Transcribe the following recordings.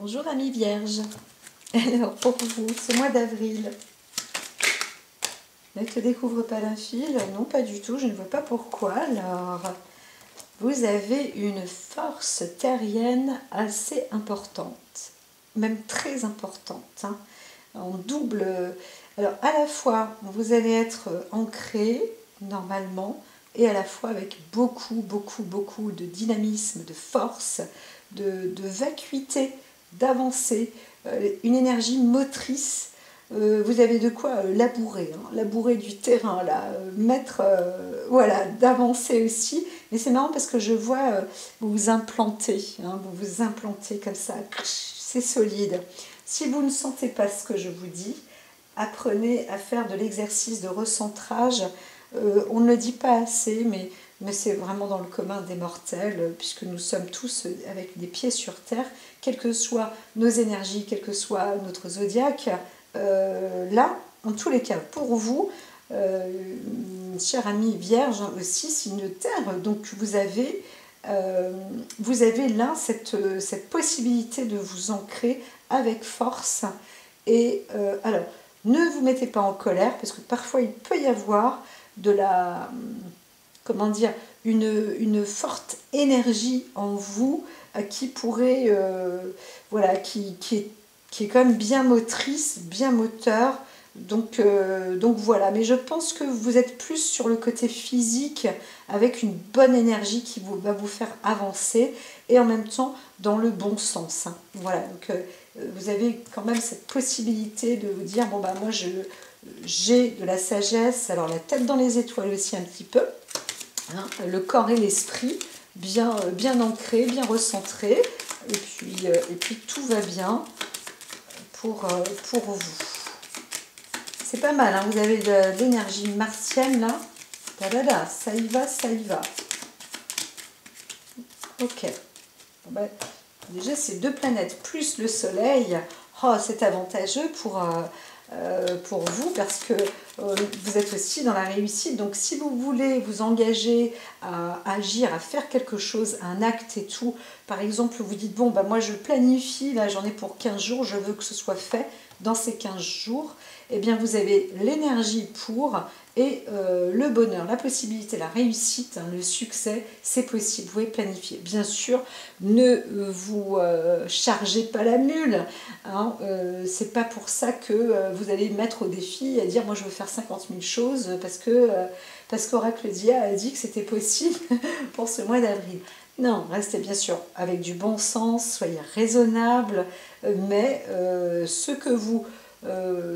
Bonjour amis vierges. Alors pour vous, ce mois d'avril, ne te découvre pas d'un fil? Non, pas du tout, je ne vois pas pourquoi. Alors, vous avez une force terrienne assez importante, même très importante, hein, en double. Alors à la fois, vous allez être ancré normalement, et à la fois avec beaucoup de dynamisme, de force, de vacuité, d'avancer, une énergie motrice. Vous avez de quoi labourer, hein, labourer du terrain, là, mettre, voilà, d'avancer aussi. Mais c'est marrant parce que je vois vous vous implanter, hein, vous vous implantez comme ça, c'est solide. Si vous ne sentez pas ce que je vous dis, apprenez à faire de l'exercice de recentrage. On ne le dit pas assez, mais c'est vraiment dans le commun des mortels, puisque nous sommes tous avec des pieds sur terre, quelles que soient nos énergies, quel que soit notre zodiaque. Là, en tous les cas, pour vous, chers amis vierges, aussi signe de terre, donc vous avez là cette possibilité de vous ancrer avec force. Et alors, ne vous mettez pas en colère, parce que parfois il peut y avoir de la, comment dire, une forte énergie en vous qui pourrait, voilà, qui est quand même bien motrice, bien moteur. Donc voilà, mais je pense que vous êtes plus sur le côté physique avec une bonne énergie qui va vous faire avancer et en même temps dans le bon sens, hein. Voilà, donc vous avez quand même cette possibilité de vous dire, bon bah moi j'ai de la sagesse, alors la tête dans les étoiles aussi un petit peu, hein, le corps et l'esprit bien ancrés, bien recentrés, et puis tout va bien pour vous. C'est pas mal, hein, vous avez de l'énergie martienne là. Tadada, ça y va, ça y va. Ok. Bon, bah, déjà, ces deux planètes plus le soleil, oh, c'est avantageux pour vous parce que vous êtes aussi dans la réussite. Donc, si vous voulez vous engager à agir, à faire quelque chose, un acte et tout, par exemple, vous dites, bon, bah, moi, je planifie, là, j'en ai pour 15 jours, je veux que ce soit fait dans ces 15 jours, eh bien, vous avez l'énergie pour, et le bonheur, la possibilité, la réussite, hein, le succès, c'est possible, vous pouvez planifier. Bien sûr, ne vous chargez pas la mule, hein, c'est pas pour ça que vous allez mettre au défi à dire moi je veux faire 50 000 choses parce qu'Oracle Dia a dit que c'était possible pour ce mois d'avril. Non, restez bien sûr avec du bon sens, soyez raisonnable, mais ce que vous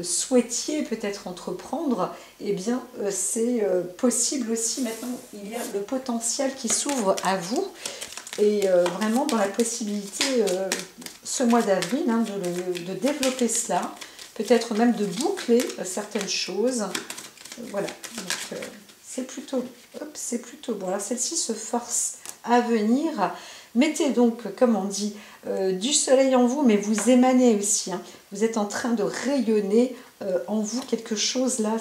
souhaitiez peut-être entreprendre, eh bien c'est possible aussi. Maintenant, il y a le potentiel qui s'ouvre à vous et vraiment dans la possibilité ce mois d'avril, hein, de développer cela, peut-être même de boucler certaines choses. Voilà, donc c'est plutôt bon. Alors celle-ci se force à venir. Mettez donc, comme on dit, du soleil en vous, mais vous émanez aussi, hein. Vous êtes en train de rayonner en vous quelque chose là.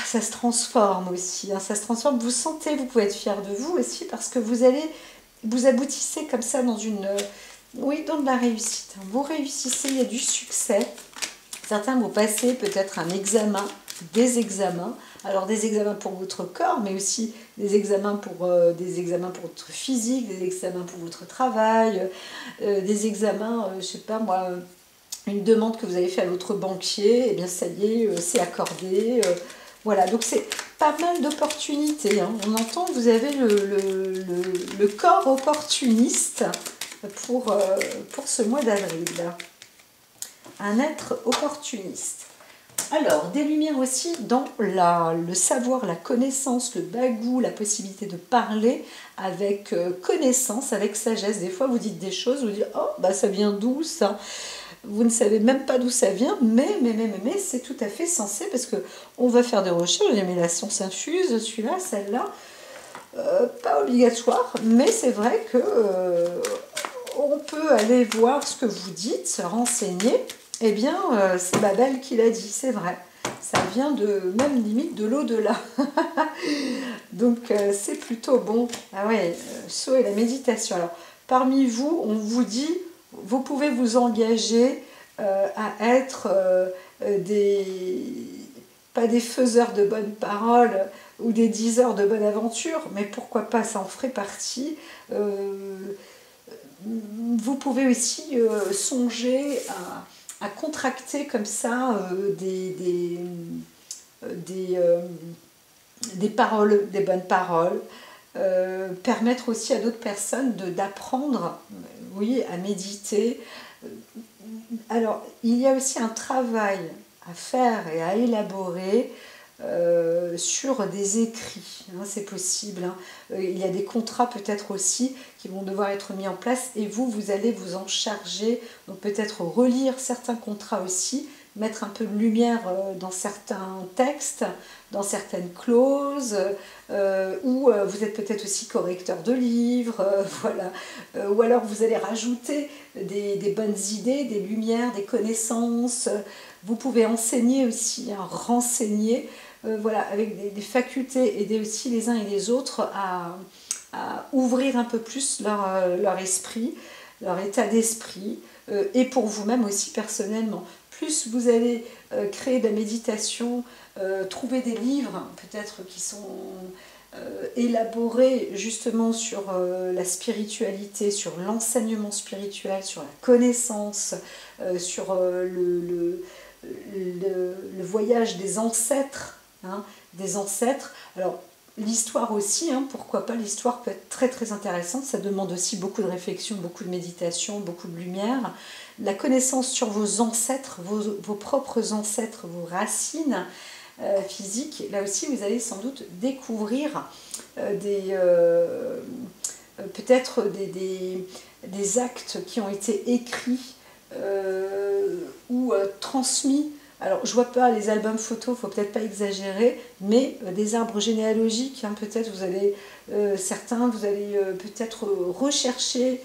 Ça se transforme aussi, hein, ça se transforme. Vous sentez, vous pouvez être fier de vous aussi parce que vous aboutissez comme ça dans oui, dans de la réussite. Vous réussissez, il y a du succès. Certains vont passer peut-être un examen, des examens. Alors des examens pour votre corps, mais aussi des examens pour votre physique, des examens pour votre travail, des examens, je sais pas moi, une demande que vous avez fait à votre banquier, et eh bien ça y est, c'est accordé. Voilà, donc c'est pas mal d'opportunités, hein. On entend que vous avez le corps opportuniste pour ce mois d'avril. Un être opportuniste. Alors, des lumières aussi dans le savoir, la connaissance, le bagou, la possibilité de parler avec connaissance, avec sagesse. Des fois, vous dites des choses, vous dites « Oh, bah ça vient d'où ça ?» Vous ne savez même pas d'où ça vient, mais c'est tout à fait sensé parce qu'on va faire des recherches. Mais la science infuse, celui-là, celle-là, pas obligatoire, mais c'est vrai que on peut aller voir ce que vous dites, se renseigner. Eh bien, c'est Babel qui l'a dit, c'est vrai. Ça vient de même limite de l'au-delà. Donc, c'est plutôt bon. Ah ouais, saut et la méditation. Alors, parmi vous, on vous dit, vous pouvez vous engager à être pas des faiseurs de bonnes paroles ou des diseurs de bonne aventure, mais pourquoi pas, ça en ferait partie. Vous pouvez aussi songer à contracter comme ça des paroles, des bonnes paroles, permettre aussi à d'autres personnes d'apprendre, oui, à méditer. Alors, il y a aussi un travail à faire et à élaborer sur des écrits, hein, c'est possible. Hein. Il y a des contrats peut-être aussi qui vont devoir être mis en place et vous allez vous en charger. Donc peut-être relire certains contrats aussi, mettre un peu de lumière dans certains textes, dans certaines clauses, ou vous êtes peut-être aussi correcteur de livres, voilà. Ou alors vous allez rajouter des bonnes idées, des lumières, des connaissances. Vous pouvez enseigner aussi, hein, renseigner, voilà, avec des facultés, aider aussi les uns et les autres à ouvrir un peu plus leur esprit, leur état d'esprit, et pour vous-même aussi personnellement. Plus vous allez créer de la méditation, trouver des livres peut-être qui sont élaborés justement sur la spiritualité, sur l'enseignement spirituel, sur la connaissance, sur le voyage des ancêtres, hein, des ancêtres. Alors, l'histoire aussi, hein, pourquoi pas, l'histoire peut être très très intéressante, ça demande aussi beaucoup de réflexion, beaucoup de méditation, beaucoup de lumière. La connaissance sur vos ancêtres, vos propres ancêtres, vos racines physiques, là aussi vous allez sans doute découvrir peut-être des actes qui ont été écrits ou transmis. Alors, je vois pas les albums photos, il faut peut-être pas exagérer, mais des arbres généalogiques, hein, peut-être vous allez, certains, vous allez peut-être rechercher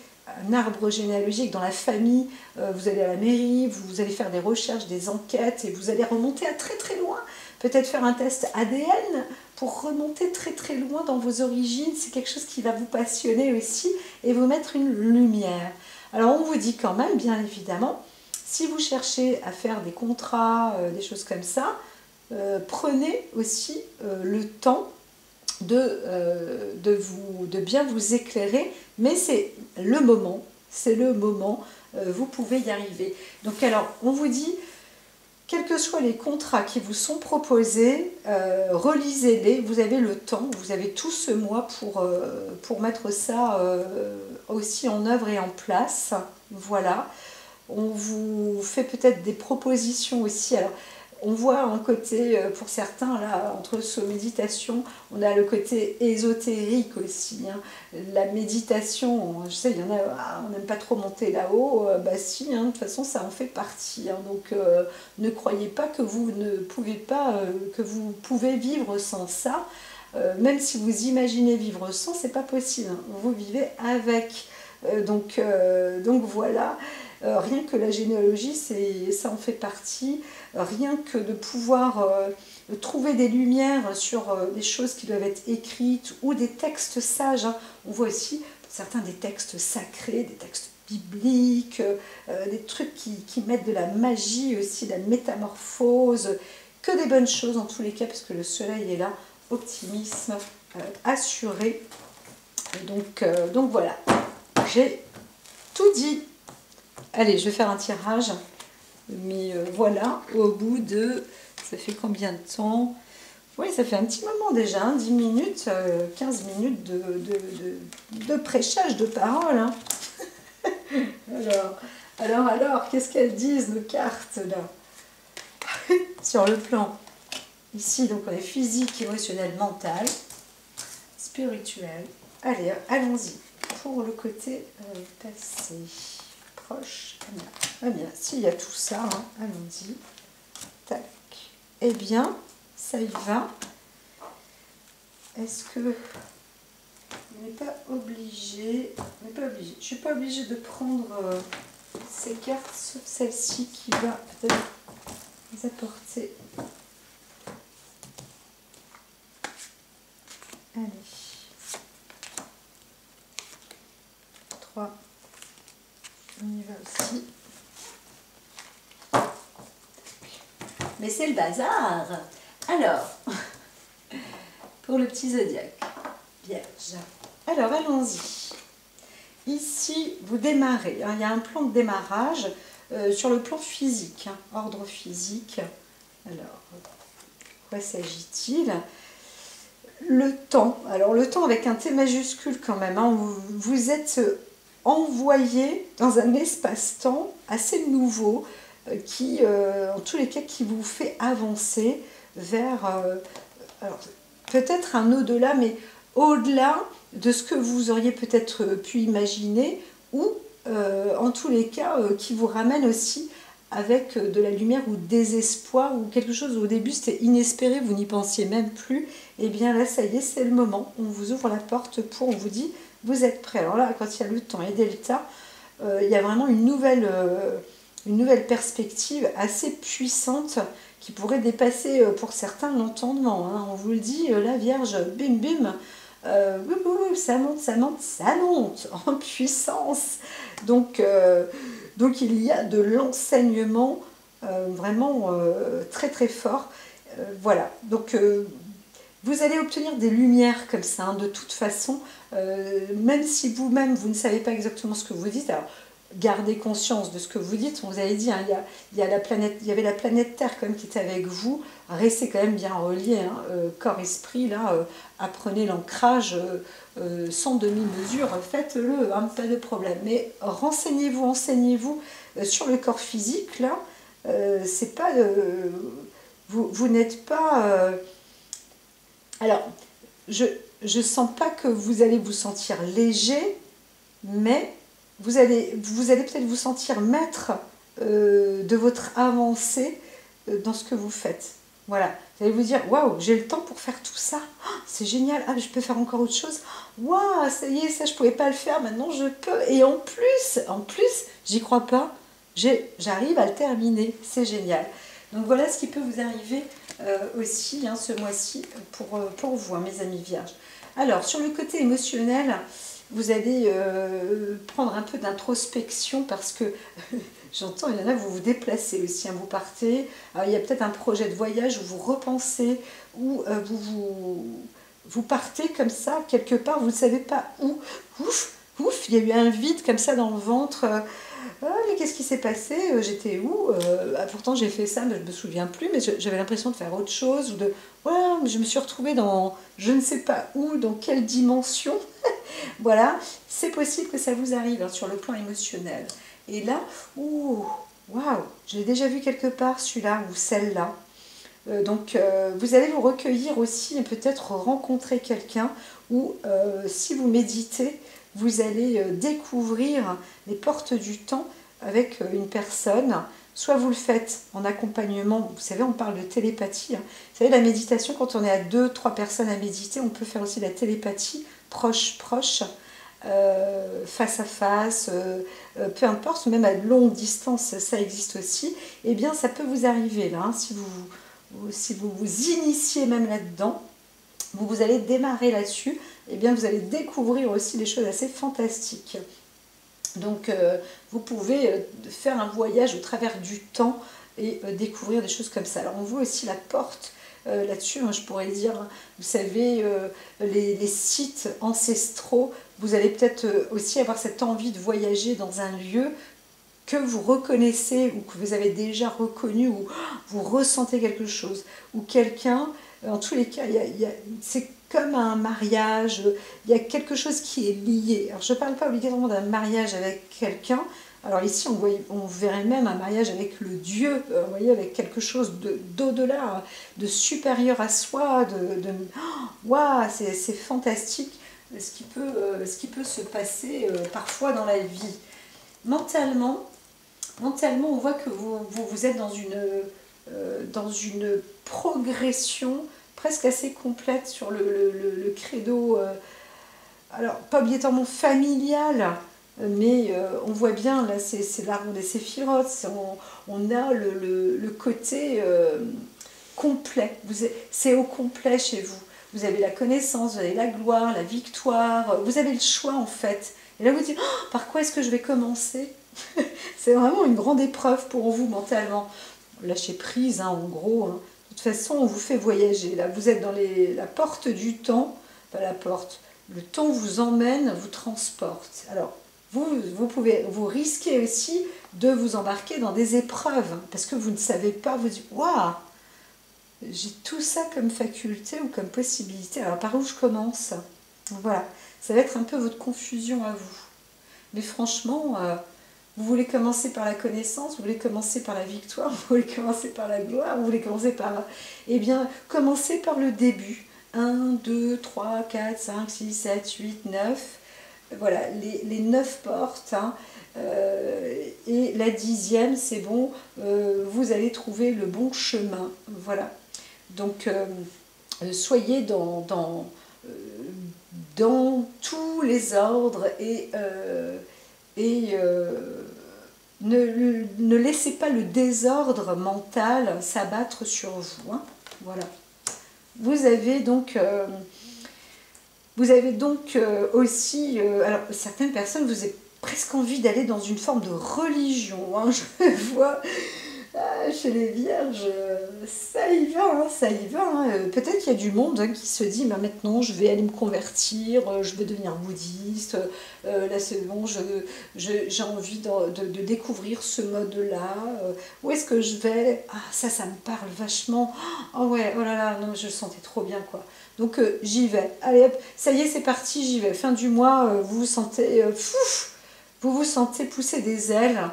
un arbre généalogique dans la famille, vous allez à la mairie, vous allez faire des recherches, des enquêtes, et vous allez remonter à très très loin, peut-être faire un test ADN pour remonter très très loin dans vos origines, c'est quelque chose qui va vous passionner aussi, et vous mettre une lumière. Alors, on vous dit quand même, bien évidemment, si vous cherchez à faire des contrats, des choses comme ça, prenez aussi le temps de bien vous éclairer, mais c'est le moment, vous pouvez y arriver. Donc alors, on vous dit, quels que soient les contrats qui vous sont proposés, relisez-les, vous avez le temps, vous avez tout ce mois pour mettre ça aussi en œuvre et en place, voilà. On vous fait peut-être des propositions aussi. Alors, on voit un côté, pour certains, là, entre ce méditation, on a le côté ésotérique aussi. Hein. La méditation, je sais, il y en a, on n'aime pas trop monter là-haut. Bah si, hein, de toute façon, ça en fait partie. Hein. Donc, ne croyez pas que vous ne pouvez pas, que vous pouvez vivre sans ça. Même si vous imaginez vivre sans, c'est pas possible. Hein. Vous vivez avec. Donc voilà. Rien que la généalogie, ça en fait partie. Rien que de pouvoir trouver des lumières sur des choses qui doivent être écrites ou des textes sages. Hein. On voit aussi pour certains des textes sacrés, des textes bibliques, des trucs qui mettent de la magie aussi, de la métamorphose, que des bonnes choses en tous les cas, parce que le soleil est là, optimisme assuré. Donc voilà, j'ai tout dit. Allez, je vais faire un tirage, mais voilà, au bout de, ça fait combien de temps? Oui, ça fait un petit moment déjà, hein, 10 minutes, 15 minutes de prêchage de parole. Hein. Alors, qu'est-ce qu'elles disent, nos cartes, là? Sur le plan, ici, donc on est physique, émotionnel, mental, spirituel. Allez, allons-y, pour le côté passé. Proche. Ah bien, s'il y a tout ça, hein, allons-y. Tac. Eh bien, ça y va. Est-ce que on n'est pas obligé, je suis pas obligée de prendre ces cartes, sauf celle-ci qui va peut-être nous apporter. Allez. 3. On y va aussi. Mais c'est le bazar. Alors, pour le petit zodiaque, Vierge. Alors, allons-y. Ici, vous démarrez. Hein, il y a un plan de démarrage sur le plan physique, hein, ordre physique. Alors, quoi s'agit-il? Le temps. Alors, le temps avec un T majuscule quand même. Hein, vous êtes envoyé dans un espace-temps assez nouveau qui, en tous les cas, qui vous fait avancer vers, alors, peut-être un au-delà, mais au-delà de ce que vous auriez peut-être pu imaginer, ou en tous les cas, qui vous ramène aussi avec de la lumière ou des espoirs, ou quelque chose où au début c'était inespéré, vous n'y pensiez même plus, et bien là, ça y est, c'est le moment, on vous ouvre la porte pour, on vous dit, vous êtes prêt. Alors là, quand il y a le temps et delta, il y a vraiment une nouvelle perspective assez puissante qui pourrait dépasser pour certains l'entendement. Hein. On vous le dit, la Vierge, bim bim, ça monte, ça monte, ça monte en puissance. Donc il y a de l'enseignement vraiment très très fort. Voilà, donc vous allez obtenir des lumières comme ça, hein, de toute façon, même si vous-même vous ne savez pas exactement ce que vous dites. Alors, gardez conscience de ce que vous dites. On vous avait dit, hein, il y avait la planète Terre quand même qui était avec vous. Restez quand même bien reliés, hein, corps-esprit, là, apprenez l'ancrage sans demi-mesure, faites-le, hein, pas de problème. Mais renseignez-vous, enseignez-vous sur le corps physique, là. C'est pas... vous n'êtes pas... alors, je sens pas que vous allez vous sentir léger, mais vous allez peut-être vous sentir maître de votre avancée dans ce que vous faites. Voilà, vous allez vous dire, waouh, j'ai le temps pour faire tout ça, oh, c'est génial, ah, je peux faire encore autre chose, waouh, ça y est, ça je pouvais pas le faire, maintenant je peux, et en plus, j'y crois pas, j'arrive à le terminer, c'est génial. Donc voilà ce qui peut vous arriver aussi, hein, ce mois-ci pour vous, hein, mes amis vierges. Alors, sur le côté émotionnel, vous allez prendre un peu d'introspection parce que j'entends, il y en a, vous vous déplacez aussi, hein, vous partez. Alors, il y a peut-être un projet de voyage où vous repensez, où vous partez comme ça, quelque part, vous ne savez pas où. Ouf, il y a eu un vide comme ça dans le ventre. Ah, mais qu'est-ce qui s'est passé? J'étais où? Pourtant j'ai fait ça, mais je ne me souviens plus, mais j'avais l'impression de faire autre chose, ou de... Voilà, je me suis retrouvée dans je ne sais pas où, dans quelle dimension. Voilà, c'est possible que ça vous arrive, hein, sur le plan émotionnel. Et là, waouh, je l'ai déjà vu quelque part, celui-là ou celle-là. Donc vous allez vous recueillir aussi et peut-être rencontrer quelqu'un, ou si vous méditez, vous allez découvrir les portes du temps avec une personne. Soit vous le faites en accompagnement, vous savez, on parle de télépathie. Hein. Vous savez, la méditation, quand on est à 2-3 personnes à méditer, on peut faire aussi la télépathie proche, face à face, peu importe, même à longue distance, ça existe aussi. Eh bien, ça peut vous arriver là, hein, si vous vous initiez même là-dedans, vous allez démarrer là-dessus, eh bien vous allez découvrir aussi des choses assez fantastiques. Donc vous pouvez faire un voyage au travers du temps et découvrir des choses comme ça. Alors on voit aussi la porte là-dessus, hein, je pourrais dire, vous savez, les sites ancestraux, vous allez peut-être aussi avoir cette envie de voyager dans un lieu que vous reconnaissez ou que vous avez déjà reconnu, ou vous ressentez quelque chose, ou quelqu'un, en tous les cas, c'est comme un mariage, il y a quelque chose qui est lié. Alors je ne parle pas obligatoirement d'un mariage avec quelqu'un, alors ici on verrait même un mariage avec le Dieu, vous voyez, avec quelque chose d'au-delà, de supérieur à soi, waouh, c'est fantastique ce qui peut se passer parfois dans la vie. Mentalement, on voit que vous êtes dans une progression presque assez complète sur le credo, alors pas obligatoirement familial, mais on voit bien, là c'est l'arbre des séphirotes, on a le côté complet, c'est au complet chez vous. Vous avez la connaissance, vous avez la gloire, la victoire, vous avez le choix en fait. Et là vous dites, oh, par quoi est-ce que je vais commencer? C'est vraiment une grande épreuve pour vous mentalement. Lâchez prise, hein, en gros. Hein. De toute façon, on vous fait voyager. Là, vous êtes dans la porte du temps. Pas la porte. Le temps vous emmène, vous transporte. Alors, vous risquez aussi de vous embarquer dans des épreuves. Hein, parce que vous ne savez pas, vous dites, waouh, j'ai tout ça comme faculté ou comme possibilité. Alors, par où je commence? Voilà. Ça va être un peu votre confusion à vous. Mais franchement... vous voulez commencer par la connaissance, vous voulez commencer par la victoire, vous voulez commencer par la gloire, vous voulez commencer par... Eh bien, commencez par le début. 1, 2, 3, 4, 5, 6, 7, 8, 9. Voilà, les 9 portes. Hein. Et la 10e, c'est bon, vous allez trouver le bon chemin. Voilà. Donc, soyez dans tous les ordres et ne laissez pas le désordre mental s'abattre sur vous. Hein. Voilà. Vous avez donc aussi, alors certaines personnes, vous avez presque envie d'aller dans une forme de religion. Hein. Je vois chez les vierges, ça y va, hein, ça y va. Hein. Peut-être qu'il y a du monde hein, qui se dit, bah, maintenant je vais aller me convertir, je vais devenir bouddhiste, là c'est bon, j'ai envie de découvrir ce mode-là. Où est-ce que je vais? Ah, ça me parle vachement. Oh ouais, oh là là, non, je le sentais trop bien, quoi. Donc j'y vais. Allez hop, ça y est, c'est parti, j'y vais. Fin du mois, vous vous sentez vous vous sentez pousser des ailes.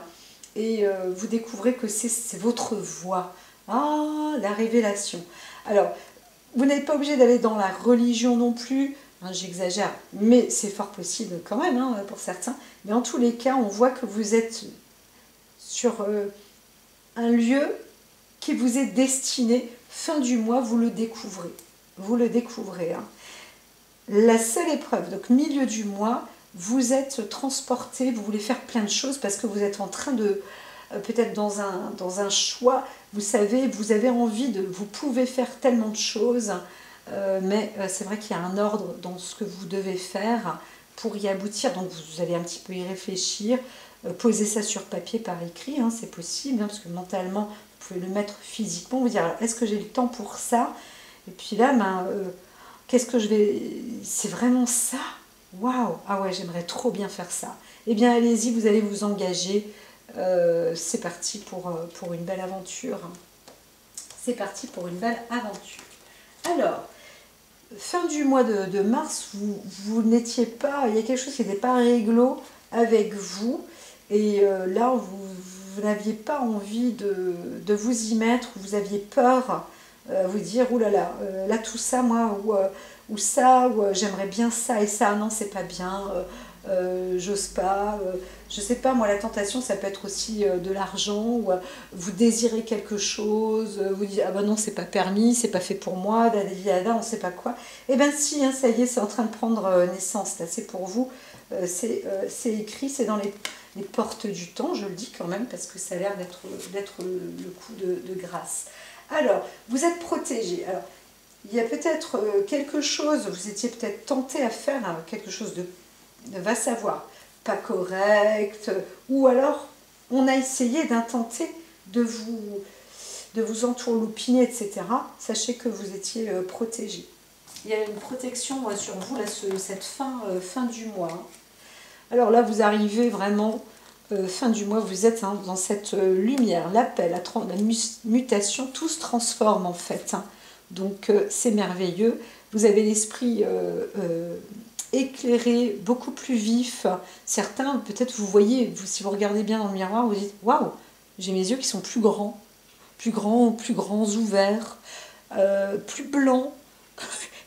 Et vous découvrez que c'est votre voie. Ah, la révélation. Alors, vous n'êtes pas obligé d'aller dans la religion non plus, hein, j'exagère, mais c'est fort possible quand même hein, pour certains. Mais en tous les cas, on voit que vous êtes sur un lieu qui vous est destiné. Fin du mois, vous le découvrez. Vous le découvrez. Hein. La seule épreuve, donc milieu du mois, vous êtes transporté, vous voulez faire plein de choses parce que vous êtes en train de, peut-être dans un choix, vous savez, vous avez envie de, vous pouvez faire tellement de choses, mais c'est vrai qu'il y a un ordre dans ce que vous devez faire pour y aboutir, donc vous allez un petit peu y réfléchir, poser ça sur papier par écrit, hein, c'est possible, hein, parce que mentalement, vous pouvez le mettre physiquement, vous dire, est-ce que j'ai le temps pour ça? Et puis là, ben, qu'est-ce que je vais... C'est vraiment ça? Waouh! Ah ouais, j'aimerais trop bien faire ça. Eh bien, allez-y, vous allez vous engager. C'est parti pour une belle aventure. C'est parti pour une belle aventure. Alors, fin du mois de mars, vous n'étiez pas... Il y a quelque chose qui n'était pas réglo avec vous. Et là, vous n'aviez pas envie de vous y mettre. Vous aviez peur, vous dire, oulala, là, tout ça, moi... ou ça, ou j'aimerais bien ça et ça, non c'est pas bien, j'ose pas, je sais pas, moi la tentation ça peut être aussi de l'argent, ou vous désirez quelque chose, vous dites ah ben non c'est pas permis, c'est pas fait pour moi, on ne sait pas quoi, et ben si, hein, ça y est, c'est en train de prendre naissance, là c'est pour vous, c'est écrit, c'est dans les portes du temps, je le dis quand même parce que ça a l'air d'être le coup de grâce. Alors, vous êtes protégé. Alors, il y a peut-être quelque chose, vous étiez peut-être tenté à faire hein, quelque chose de va savoir, pas correct, ou alors on a essayé d'intenter de vous entourloupiner, etc. Sachez que vous étiez protégé. Il y a une protection sur vous, là, cette fin du mois. Hein. Alors là, vous arrivez vraiment, fin du mois, vous êtes hein, dans cette lumière, l'appel, la mutation, tout se transforme en fait. Hein. Donc c'est merveilleux, vous avez l'esprit éclairé, beaucoup plus vif. Certains, peut-être vous voyez, si vous regardez bien dans le miroir, vous dites « Waouh, j'ai mes yeux qui sont plus grands, ouverts, plus blancs.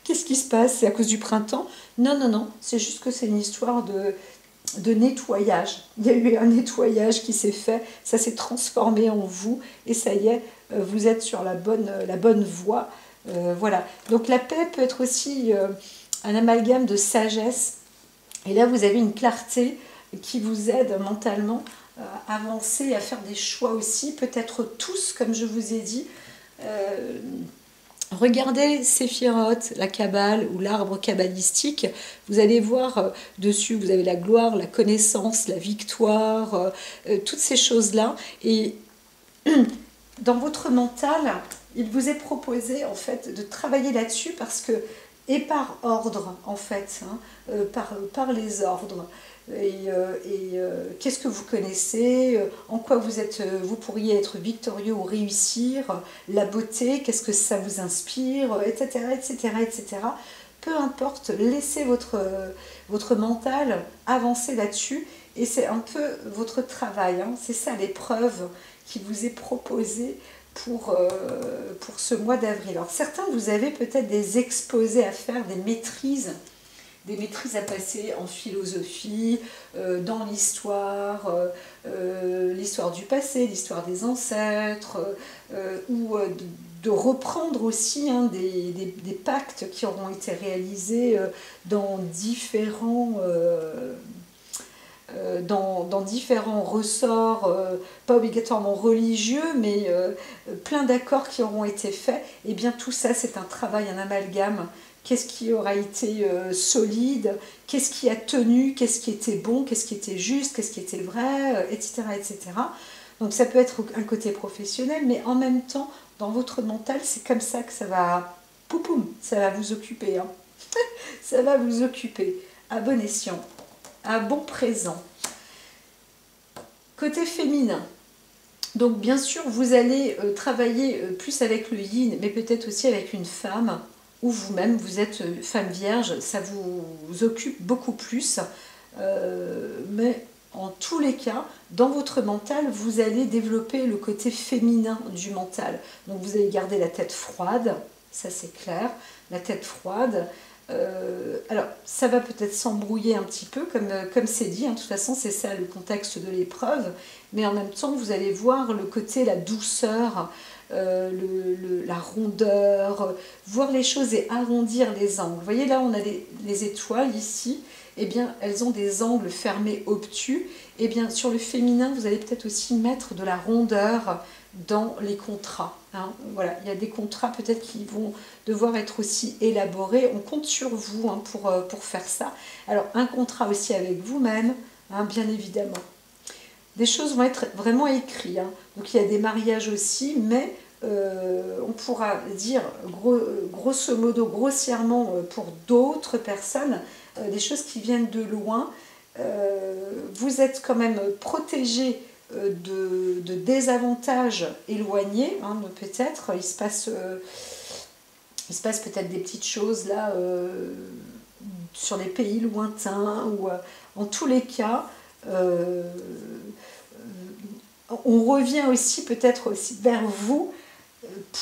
Qu'est-ce qui se passe? C'est à cause du printemps ?» Non, non, non, c'est juste que c'est une histoire de nettoyage. Il y a eu un nettoyage qui s'est fait, ça s'est transformé en vous, et ça y est, vous êtes sur la bonne voie. Voilà, donc la paix peut être aussi un amalgame de sagesse, et là vous avez une clarté qui vous aide mentalement à avancer, à faire des choix aussi, peut-être tous, comme je vous ai dit, Regardez Séphiroth, la Kabbale ou l'arbre kabbalistique, vous allez voir dessus, vous avez la gloire, la connaissance, la victoire, toutes ces choses-là. Et dans votre mental, il vous est proposé en fait de travailler là-dessus parce que, et par ordre en fait, hein, par les ordres. Qu'est-ce que vous connaissez, en quoi vous pourriez être victorieux ou réussir, la beauté, qu'est-ce que ça vous inspire, etc., etc., etc. Peu importe, laissez votre mental avancer là-dessus et c'est un peu votre travail, hein. C'est ça l'épreuve qui vous est proposée pour ce mois d'avril. Alors certains, vous avez peut-être des exposés à faire, des maîtrises à passer en philosophie, dans l'histoire, l'histoire du passé, l'histoire des ancêtres, ou de reprendre aussi hein, des pactes qui auront été réalisés dans différents ressorts, pas obligatoirement religieux, mais plein d'accords qui auront été faits. Et bien tout ça, c'est un travail, un amalgame. Qu'est-ce qui aura été solide, qu'est-ce qui a tenu, qu'est-ce qui était bon, qu'est-ce qui était juste, qu'est-ce qui était vrai, etc., etc. Donc ça peut être un côté professionnel, mais en même temps, dans votre mental, c'est comme ça que ça va, poupoum, ça va vous occuper. Hein. Ça va vous occuper. À bon escient, à bon présent. Côté féminin. Donc bien sûr, vous allez travailler plus avec le yin, mais peut-être aussi avec une femme, ou vous-même, vous êtes femme vierge, ça vous occupe beaucoup plus. Mais en tous les cas, dans votre mental, vous allez développer le côté féminin du mental. Donc vous allez garder la tête froide, ça c'est clair, la tête froide. Alors, ça va peut-être s'embrouiller un petit peu, comme c'est dit, hein. De toute façon, c'est ça le contexte de l'épreuve, mais en même temps, vous allez voir le côté, la douceur, la rondeur, voir les choses et arrondir les angles. Vous voyez, là, on a les étoiles ici, eh bien, elles ont des angles fermés obtus. Eh bien, sur le féminin, vous allez peut-être aussi mettre de la rondeur dans les contrats. Hein. Voilà, il y a des contrats peut-être qui vont devoir être aussi élaborés. On compte sur vous hein, pour faire ça. Alors, un contrat aussi avec vous-même, hein, bien évidemment. Des choses vont être vraiment écrites. Hein. Donc, il y a des mariages aussi, mais on pourra dire grosso modo, grossièrement pour d'autres personnes, des choses qui viennent de loin. Vous êtes quand même protégé de désavantages éloignés, hein, peut-être. Il se passe peut-être des petites choses là sur les pays lointains, ou en tous les cas, on revient aussi peut-être aussi vers vous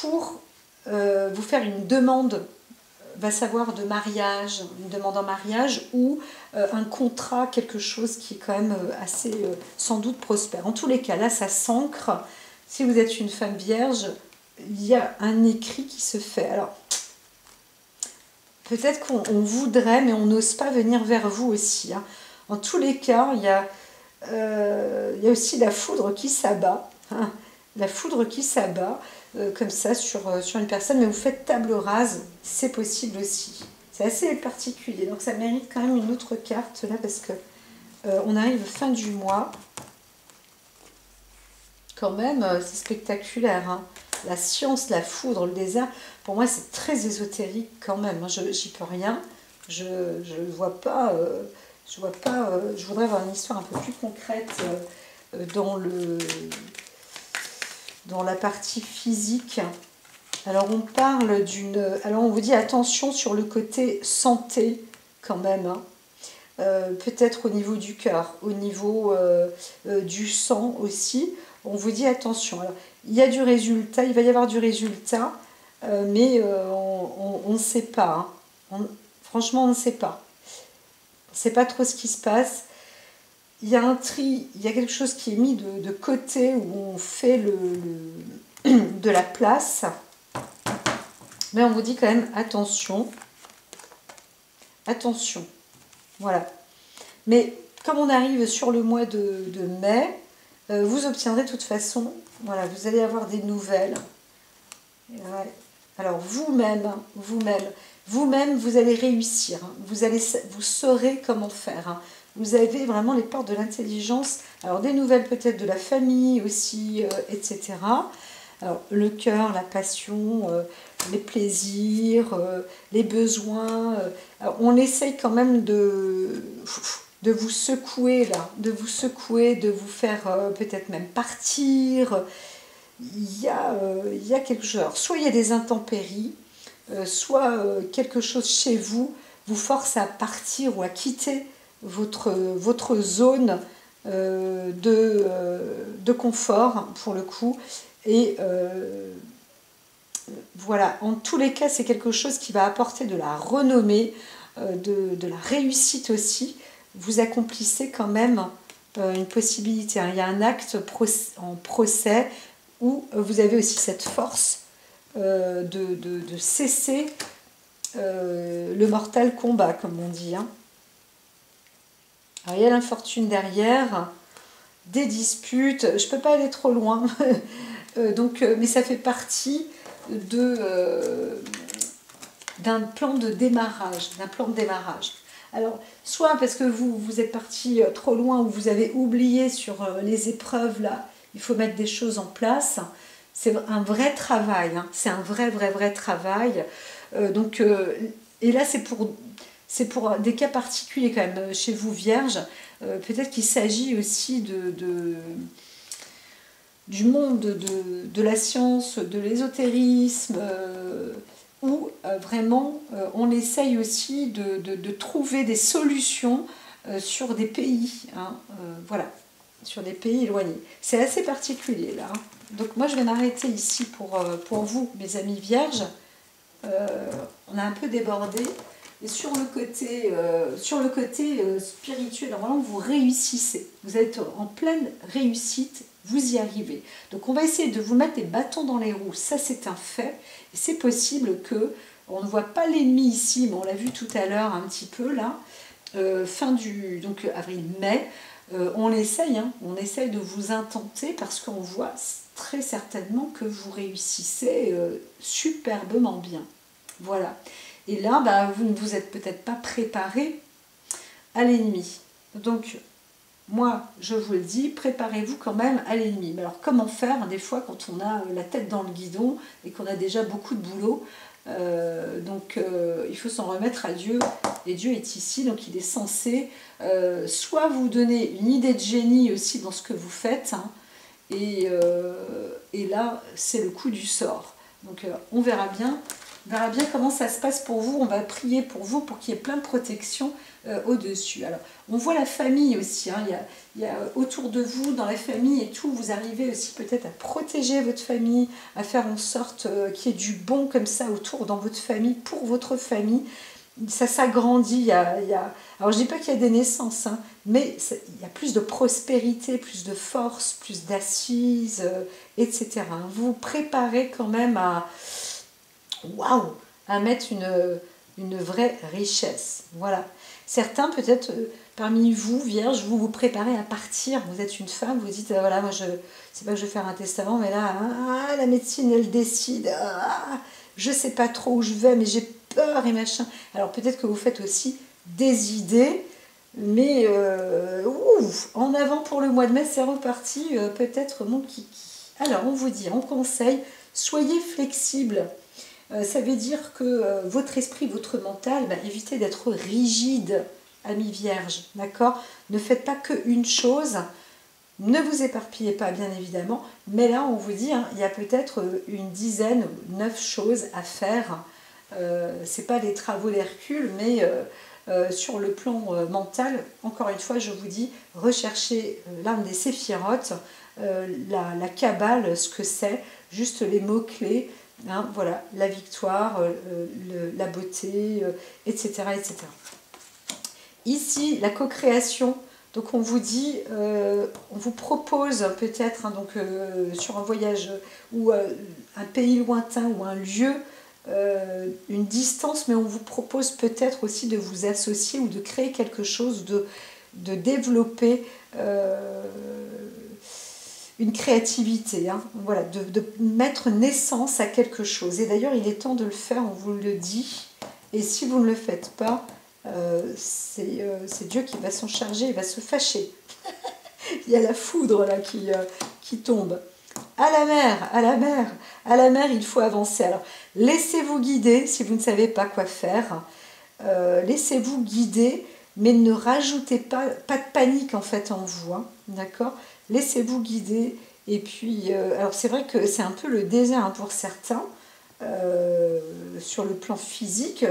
pour vous faire une demande, va savoir de mariage, une demande en mariage ou un contrat, quelque chose qui est quand même assez sans doute prospère. En tous les cas, là ça s'ancre. Si vous êtes une femme vierge, il y a un écrit qui se fait. Alors, peut-être qu'on voudrait, mais on n'ose pas venir vers vous aussi. Hein. En tous les cas, il y a aussi la foudre qui s'abat. Hein. La foudre qui s'abat. Comme ça sur une personne, mais vous faites table rase, c'est possible aussi. C'est assez particulier, donc ça mérite quand même une autre carte là, parce que on arrive fin du mois. Quand même, c'est spectaculaire. Hein. La science, la foudre, le désert, pour moi c'est très ésotérique quand même. Hein. J'y peux rien. Je vois pas. Je voudrais avoir une histoire un peu plus concrète dans la partie physique. Alors on parle alors on vous dit attention sur le côté santé quand même. Hein. Peut-être au niveau du cœur, au niveau du sang aussi. On vous dit attention. Alors, il y a du résultat, il va y avoir du résultat, mais on ne sait pas. Hein. Franchement, on ne sait pas. On ne sait pas trop ce qui se passe. Il y a un tri, il y a quelque chose qui est mis de côté où on fait de la place. Mais on vous dit quand même attention. Attention. Voilà. Mais comme on arrive sur le mois de mai, vous obtiendrez de toute façon, voilà, vous allez avoir des nouvelles. Ouais. Alors vous-même, vous allez réussir. Hein. Vous saurez comment faire. Hein. Vous avez vraiment les portes de l'intelligence. Alors des nouvelles peut-être de la famille aussi, etc. Alors le cœur, la passion, les plaisirs, les besoins. Alors, on essaye quand même de vous secouer là, de vous secouer, de vous faire peut-être même partir. Il y a quelque chose. Alors, soit il y a des intempéries, soit quelque chose chez vous vous force à partir ou à quitter votre zone de confort, pour le coup. Et voilà, en tous les cas, c'est quelque chose qui va apporter de la renommée, de la réussite aussi. Vous accomplissez quand même une possibilité. Hein. Il y a un acte en procès où vous avez aussi cette force de cesser le mortal combat, comme on dit. Hein. Alors, il y a l'infortune derrière, des disputes, je ne peux pas aller trop loin, mais ça fait partie d'un plan de démarrage, Alors, soit parce que vous êtes parti trop loin ou vous avez oublié sur les épreuves, là, il faut mettre des choses en place. C'est un vrai travail, hein. C'est un vrai travail. Et là, c'est pour des cas particuliers quand même, chez vous, Vierge. Peut-être qu'il s'agit aussi du monde de la science, de l'ésotérisme, où vraiment on essaye aussi de trouver des solutions sur des pays, hein, voilà, sur des pays éloignés. C'est assez particulier là. Hein. Donc moi je vais m'arrêter ici pour vous, mes amis vierges. On a un peu débordé. Et sur le côté spirituel, normalement vous réussissez. Vous êtes en pleine réussite, vous y arrivez. Donc on va essayer de vous mettre des bâtons dans les roues, ça c'est un fait. Et c'est possible que, on ne voit pas l'ennemi ici, mais on l'a vu tout à l'heure un petit peu là, donc avril-mai, on essaye de vous intenter parce qu'on voit très certainement que vous réussissez superbement bien. Voilà. Et là, vous ne vous êtes peut-être pas préparé à l'ennemi. Donc, moi, je vous le dis, préparez-vous quand même à l'ennemi. Mais alors, comment faire des fois quand on a la tête dans le guidon et qu'on a déjà beaucoup de boulot il faut s'en remettre à Dieu. Et Dieu est ici, donc il est censé soit vous donner une idée de génie aussi dans ce que vous faites, hein, et là, c'est le coup du sort. Donc, on verra bien. On verra bien comment ça se passe pour vous. On va prier pour vous pour qu'il y ait plein de protection au-dessus. Alors, on voit la famille aussi. Hein. Il y a autour de vous, dans la famille et tout, vous arrivez aussi peut-être à protéger votre famille, à faire en sorte qu'il y ait du bon comme ça autour dans votre famille, pour votre famille. Ça s'agrandit. Alors, je ne dis pas qu'il y a des naissances, hein, mais il y a plus de prospérité, plus de force, plus d'assises, etc. Vous vous préparez quand même à mettre une vraie richesse. Voilà. Certains, peut-être, parmi vous, vierges, vous vous préparez à partir. Vous êtes une femme, vous dites, voilà, moi, c'est pas que je vais faire un testament, mais là, la médecine, elle décide. Je sais pas trop où je vais, mais j'ai peur et machin. Alors, peut-être que vous faites aussi des idées, mais en avant pour le mois de mai, c'est reparti. Peut-être mon kiki. Alors, on vous dit, on conseille, soyez flexible. Ça veut dire que votre esprit, votre mental, évitez d'être rigide, amis vierges, d'accord? Ne faites pas qu'une chose, ne vous éparpillez pas, bien évidemment, mais là, on vous dit, hein, il y a peut-être une dizaine, 9 choses à faire. C'est pas des travaux d'Hercule, mais sur le plan mental, encore une fois, je vous dis, recherchez l'un des séphirotes, la Kabbale, ce que c'est, juste les mots-clés. Hein, voilà, la victoire, la beauté, etc., etc. Ici, la co-création, donc on vous dit, on vous propose peut-être, hein, sur un voyage ou un pays lointain ou un lieu, une distance, mais on vous propose peut-être aussi de vous associer ou de créer quelque chose, de développer une créativité, hein, voilà, de mettre naissance à quelque chose. Et d'ailleurs, il est temps de le faire, on vous le dit. Et si vous ne le faites pas, c'est Dieu qui va s'en charger, il va se fâcher. Il y a la foudre là qui tombe. À la mer, à la mer, à la mer, il faut avancer. Alors, laissez-vous guider si vous ne savez pas quoi faire. Laissez-vous guider, mais ne rajoutez pas de panique en fait en vous, hein, d'accord? Laissez-vous guider. Et puis, alors c'est vrai que c'est un peu le désert, hein, pour certains, sur le plan physique.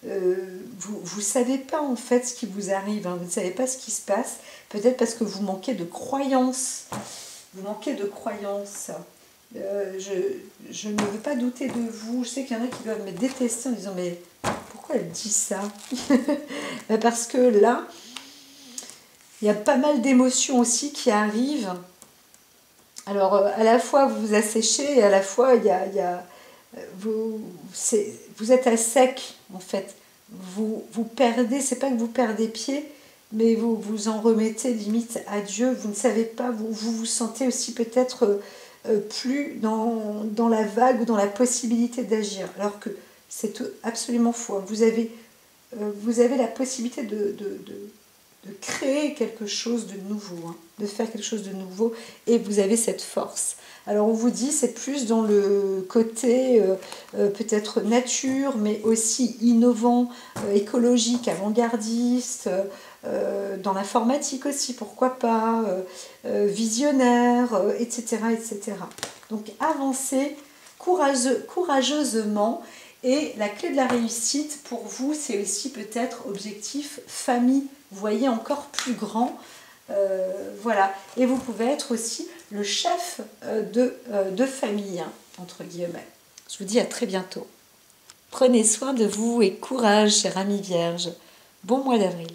Vous ne savez pas en fait ce qui vous arrive, hein, vous ne savez pas ce qui se passe, peut-être parce que vous manquez de croyances. Vous manquez de croyances. Je ne veux pas douter de vous. Je sais qu'il y en a qui doivent me détester en disant mais pourquoi elle dit ça? Parce que là, il y a pas mal d'émotions aussi qui arrivent. Alors à la fois vous vous asséchez et à la fois vous êtes à sec en fait. Vous perdez, c'est pas que vous perdez pied, mais vous vous en remettez limite à Dieu. Vous ne savez pas, vous sentez aussi peut-être plus dans la vague ou dans la possibilité d'agir, alors que c'est absolument faux. Vous avez la possibilité de créer quelque chose de nouveau, hein, de faire quelque chose de nouveau, et vous avez cette force. Alors on vous dit, c'est plus dans le côté peut-être nature, mais aussi innovant, écologique, avant-gardiste, dans l'informatique aussi, pourquoi pas, visionnaire, etc., etc. Donc avancez courageusement, et la clé de la réussite pour vous, c'est aussi peut-être objectif famille, vous voyez, encore plus grand. Voilà, et vous pouvez être aussi le chef de famille, hein, entre guillemets. Je vous dis à très bientôt. Prenez soin de vous et courage, chère amie vierge. Bon mois d'avril.